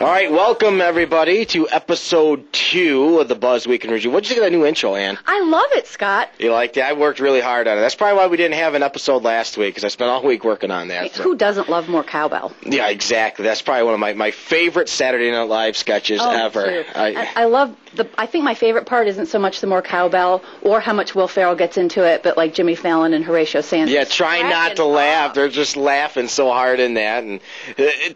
All right, welcome everybody to episode 2 of the Buzz Week in Review. What'd you think of that new intro, Ann? I love it, Scott. You liked it? I worked really hard on it. That's probably why we didn't have an episode last week, because I spent all week working on that. Who doesn't love more cowbell? Yeah, exactly. That's probably one of my favorite Saturday Night Live sketches ever. Me too. I love I think my favorite part isn't so much the more cowbell or how much Will Ferrell gets into it, but like Jimmy Fallon and Horatio Sands. Yeah, try not to laugh. They're just laughing so hard in that, and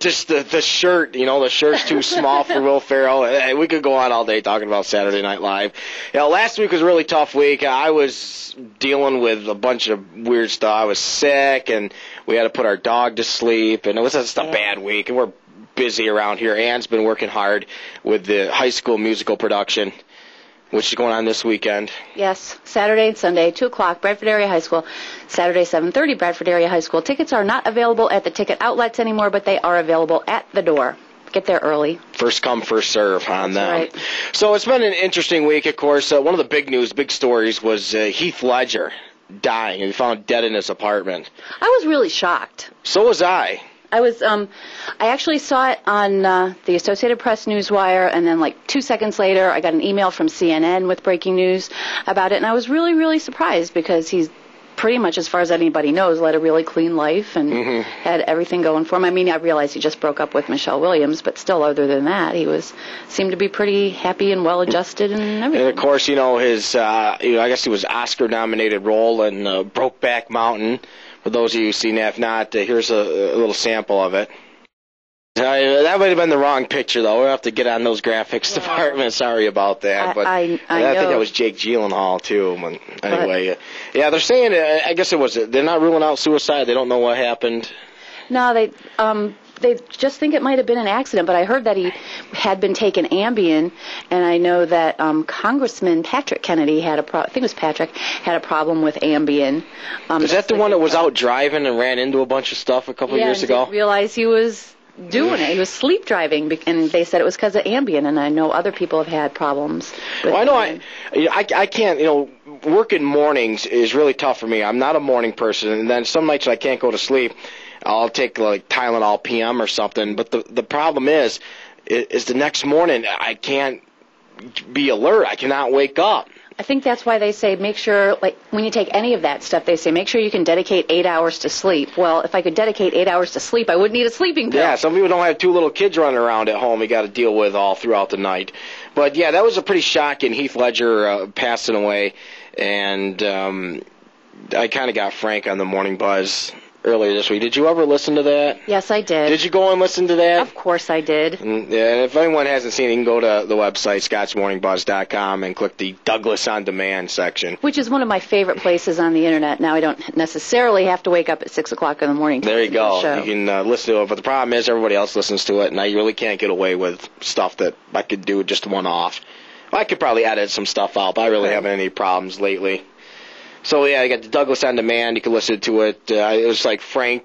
just the shirt. The shirt's too small for Will Ferrell. We could go on all day talking about Saturday Night Live. Last week was a really tough week. I was dealing with a bunch of weird stuff. I was sick, and we had to put our dog to sleep, and it was just a bad week, and we're busy around here. Ann's been working hard with the high school musical production, which is going on this weekend. Yes, Saturday and Sunday, 2 o'clock, Bradford Area High School. Saturday, 7:30, Bradford Area High School. Tickets are not available at the ticket outlets anymore, but they are available at the door. Get there early. First come, first serve on them. Right. So it's been an interesting week, of course. One of the big stories was Heath Ledger dying, and he found dead in his apartment. I was really shocked. So was I. I actually saw it on the Associated Press Newswire, and then like 2 seconds later, I got an email from CNN with breaking news about it, and I was really, really surprised because he's pretty much, as far as anybody knows, led a really clean life and had everything going for him. I mean, I realized he just broke up with Michelle Williams, but still, other than that, he seemed to be pretty happy and well-adjusted and everything. And of course, his, I guess he was Oscar-nominated role in Brokeback Mountain. For those of you who've seen that, if not, here's a little sample of it. That might have been the wrong picture, though. We'll have to get on those graphics department. Sorry about that. But I think that was Jake Gyllenhaal, too. But anyway, they're saying, I guess they're not ruling out suicide. They don't know what happened. No, they just think it might have been an accident, but I heard that he had been taking Ambien, and I know that Congressman Patrick Kennedy had had a problem with Ambien. Is that the one that was out driving and ran into a bunch of stuff a couple of years ago? Didn't realize he was doing it. He was sleep driving, and they said it was because of Ambien, and I know other people have had problems with Well, I know Ambien. I can't, working mornings is really tough for me. I'm not a morning person, and then some nights I can't go to sleep. I'll take like Tylenol PM or something, but the problem is the next morning I can't be alert. I cannot wake up. I think that's why they say make sure, like when you take any of that stuff, they say make sure you can dedicate 8 hours to sleep. Well, if I could dedicate 8 hours to sleep, I wouldn't need a sleeping pill. Yeah, some people don't have 2 little kids running around at home you got to deal with all throughout the night. But yeah, that was a pretty shocking. Heath Ledger passing away, and I kind of got Frank on the Morning Buzz earlier this week. Did you ever listen to that? Yes, I did. Did you go and listen to that? Of course I did. Yeah, and if anyone hasn't seen it, you can go to the website, scottsmorningbuzz.com, and click the Douglas On Demand section. Which is one of my favorite places on the Internet. Now, I don't necessarily have to wake up at 6 o'clock in the morning to There you go. show. You can listen to it, but the problem is everybody else listens to it, and I really can't get away with stuff that I could do just one off. Well, I could probably edit some stuff out, but I really haven't any problems lately. So, yeah, I got the Douglas On Demand. You can listen to it. It was like Frank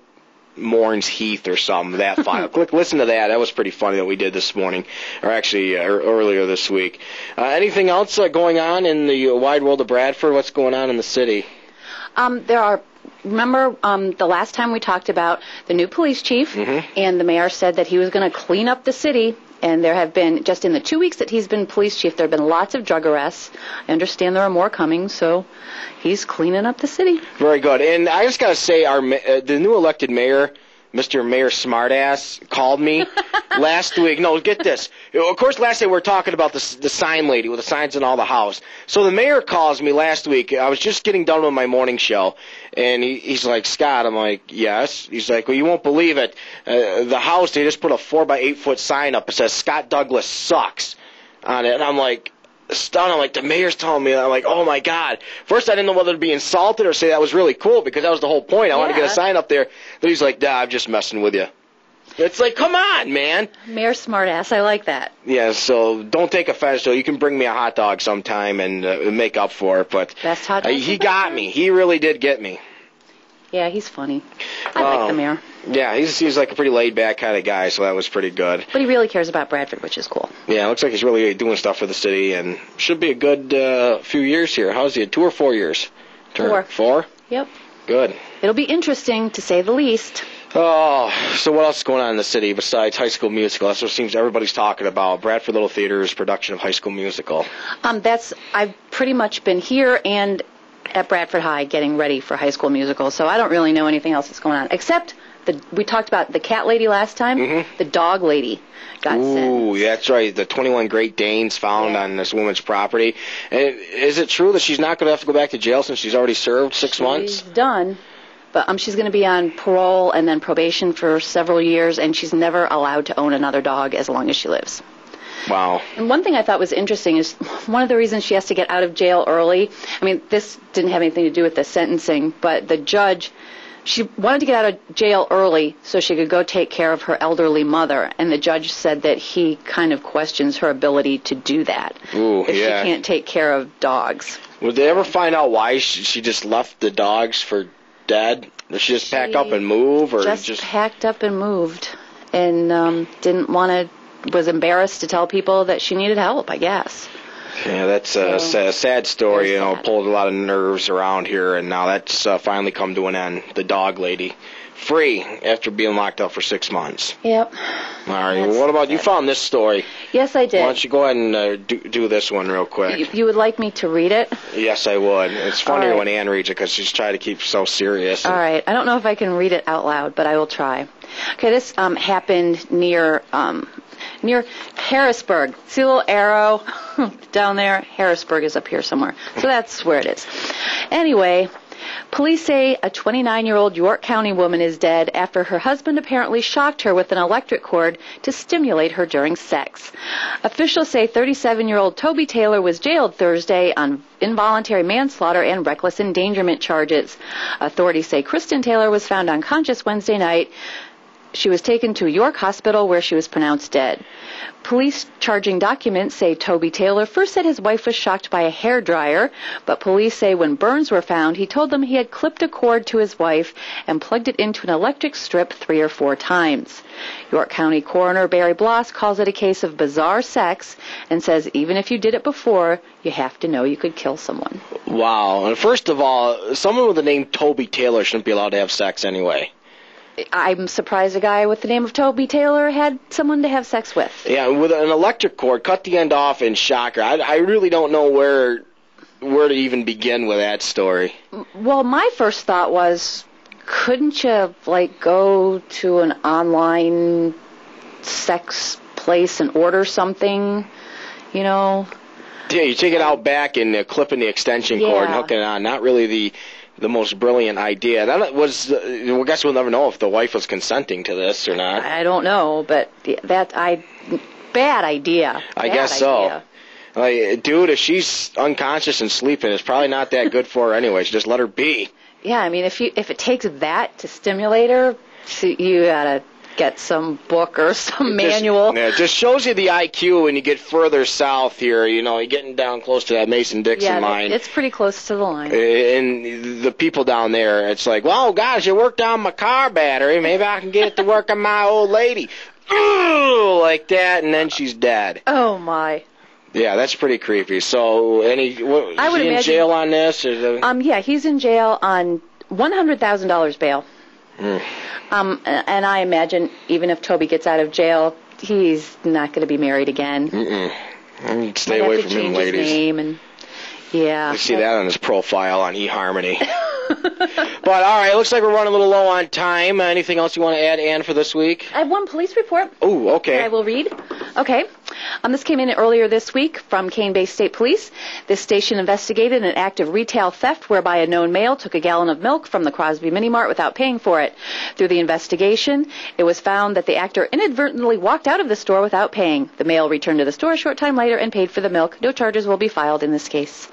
mourns Heath or something, that file. Listen to that. That was pretty funny that we did this morning, or actually earlier this week. Anything else going on in the wide world of Bradford? What's going on in the city? Remember the last time we talked about the new police chief, and the mayor said that he was going to clean up the city. And there have been, just in the 2 weeks that he's been police chief, there have been lots of drug arrests. I understand there are more coming, so he's cleaning up the city. Very good. And I just got to say, the new elected mayor, Mr. Mayor Smartass, called me last week. No, get this. Of course, last day we were talking about the sign lady with the signs in all the house. So the mayor calls me last week. I was just getting done with my morning show, and he's like, Scott, I'm like, yes. He's like, well, you won't believe it. The house, they just put a 4x8 foot sign up. It says, Scott Douglas sucks on it. And I'm like, stunned. I'm like, the mayor's telling me. I'm like, oh my God. First, I didn't know whether to be insulted or say that was really cool, because that was the whole point. I wanted to get a sign up there. Then he's like, I'm just messing with you. It's like, come on, man. Mayor Smartass, I like that. Yeah, so don't take offense. So you can bring me a hot dog sometime and make up for it. But best hot dog he got me. He really did get me. Yeah, he's funny. I like the mayor. Yeah, he seems like a pretty laid-back kind of guy, so that was pretty good. But he really cares about Bradford, which is cool. Yeah, it looks like he's really doing stuff for the city, and should be a good few years here. How's he, 2 or 4 years? 4. 4? Yep. Good. It'll be interesting, to say the least. Oh, so what else is going on in the city besides High School Musical? That's what it seems everybody's talking about. Bradford Little Theater's production of High School Musical. I've pretty much been here and at Bradford High getting ready for High School Musical, so I don't really know anything else that's going on, except we talked about the cat lady last time. Mm-hmm. The dog lady got sent. Ooh, that's right. The 21 Great Danes found on this woman's property. And is it true that she's not going to have to go back to jail since she's already served 6 months? She's done. But she's going to be on parole and then probation for several years, and she's never allowed to own another dog as long as she lives. Wow. And one thing I thought was interesting is one of the reasons she has to get out of jail early. I mean, this didn't have anything to do with the sentencing, but the judge, she wanted to get out of jail early so she could go take care of her elderly mother, and the judge said that he kind of questions her ability to do that. Ooh, if yeah. she can't take care of dogs. Would they ever find out why she just left the dogs for dead? Did she just pack up and move, or just packed up and moved, and was embarrassed to tell people that she needed help, I guess. Yeah, that's a sad story. Sad. Pulled a lot of nerves around here, and now that's finally come to an end. The dog lady, free after being locked up for 6 months. Yep. All right. What about you? Found this story? Yes, I did. Why don't you go ahead and do this one real quick? You would like me to read it? Yes, I would. It's funnier right. when Ann reads it because she's trying to keep so serious. All right. I don't know if I can read it out loud, but I will try. Okay, this happened near Harrisburg. See a little arrow down there? Harrisburg is up here somewhere. So that's where it is. Anyway, police say a 29-year-old York County woman is dead after her husband apparently shocked her with an electric cord to stimulate her during sex. Officials say 37-year-old Toby Taylor was jailed Thursday on involuntary manslaughter and reckless endangerment charges. Authorities say Kristen Taylor was found unconscious Wednesday night. She was taken to York Hospital where she was pronounced dead. Police charging documents say Toby Taylor first said his wife was shocked by a hairdryer, but police say when burns were found, he told them he had clipped a cord to his wife and plugged it into an electric strip 3 or 4 times. York County Coroner Barry Bloss calls it a case of bizarre sex and says even if you did it before, you have to know you could kill someone. Wow. And first of all, someone with the name Toby Taylor shouldn't be allowed to have sex anyway. I'm surprised a guy with the name of Toby Taylor had someone to have sex with. Yeah, with an electric cord, cut the end off and shock her. I really don't know where to even begin with that story. Well, my first thought was, couldn't you, go to an online sex place and order something, Yeah, you take it out back and clip in the extension cord and hook it on. Not really the most brilliant idea. That was, I guess we'll never know if the wife was consenting to this or not. I don't know, but bad idea. I guess so. Dude, if she's unconscious and sleeping, it's probably not that good for her anyway. Just let her be. Yeah, I mean, if it takes that to stimulate her, you gotta get some book or some manual. It just shows you the IQ when you get further south here. You're getting down close to that Mason-Dixon line. It's pretty close to the line. And the people down there, it's like, well, gosh, you worked on my car battery. Maybe I can get it to work on my old lady. Ooh, like that, and then she's dead. Oh, my. Yeah, that's pretty creepy. So, is he in jail on this? Yeah, he's in jail on $100,000 bail. And I imagine even if Toby gets out of jail, he's not going to be married again. Stay away from him, ladies. His name and, I see that on his profile on eHarmony. But, all right, looks like we're running a little low on time. Anything else you want to add, Ann, for this week? I have one police report. Oh, okay. That I will read. Okay. This came in earlier this week from Kane-based State Police. This station investigated an act of retail theft whereby a known male took a gallon of milk from the Crosby Mini Mart without paying for it. Through the investigation, it was found that the actor inadvertently walked out of the store without paying. The male returned to the store a short time later and paid for the milk. No charges will be filed in this case.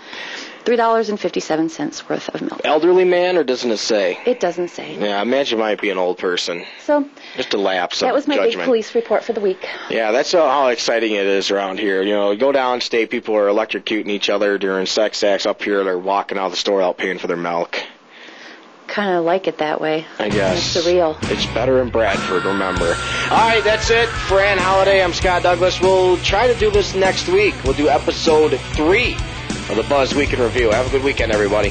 $3.57 worth of milk. Elderly man, or doesn't it say? It doesn't say. Yeah, I imagine it might be an old person. So, just a lapse of that was my judgment. big police report for the week. Yeah, that's how exciting it is around here. Go downstate, people are electrocuting each other during sex acts. Up here, they're walking out of the store without paying for their milk. Kind of like it that way. I guess. It's surreal. It's better in Bradford, remember. All right, that's it for Ann Holliday. I'm Scott Douglas. We'll try to do this next week. We'll do episode 3 of the Buzz Week in Review. Have a good weekend, everybody.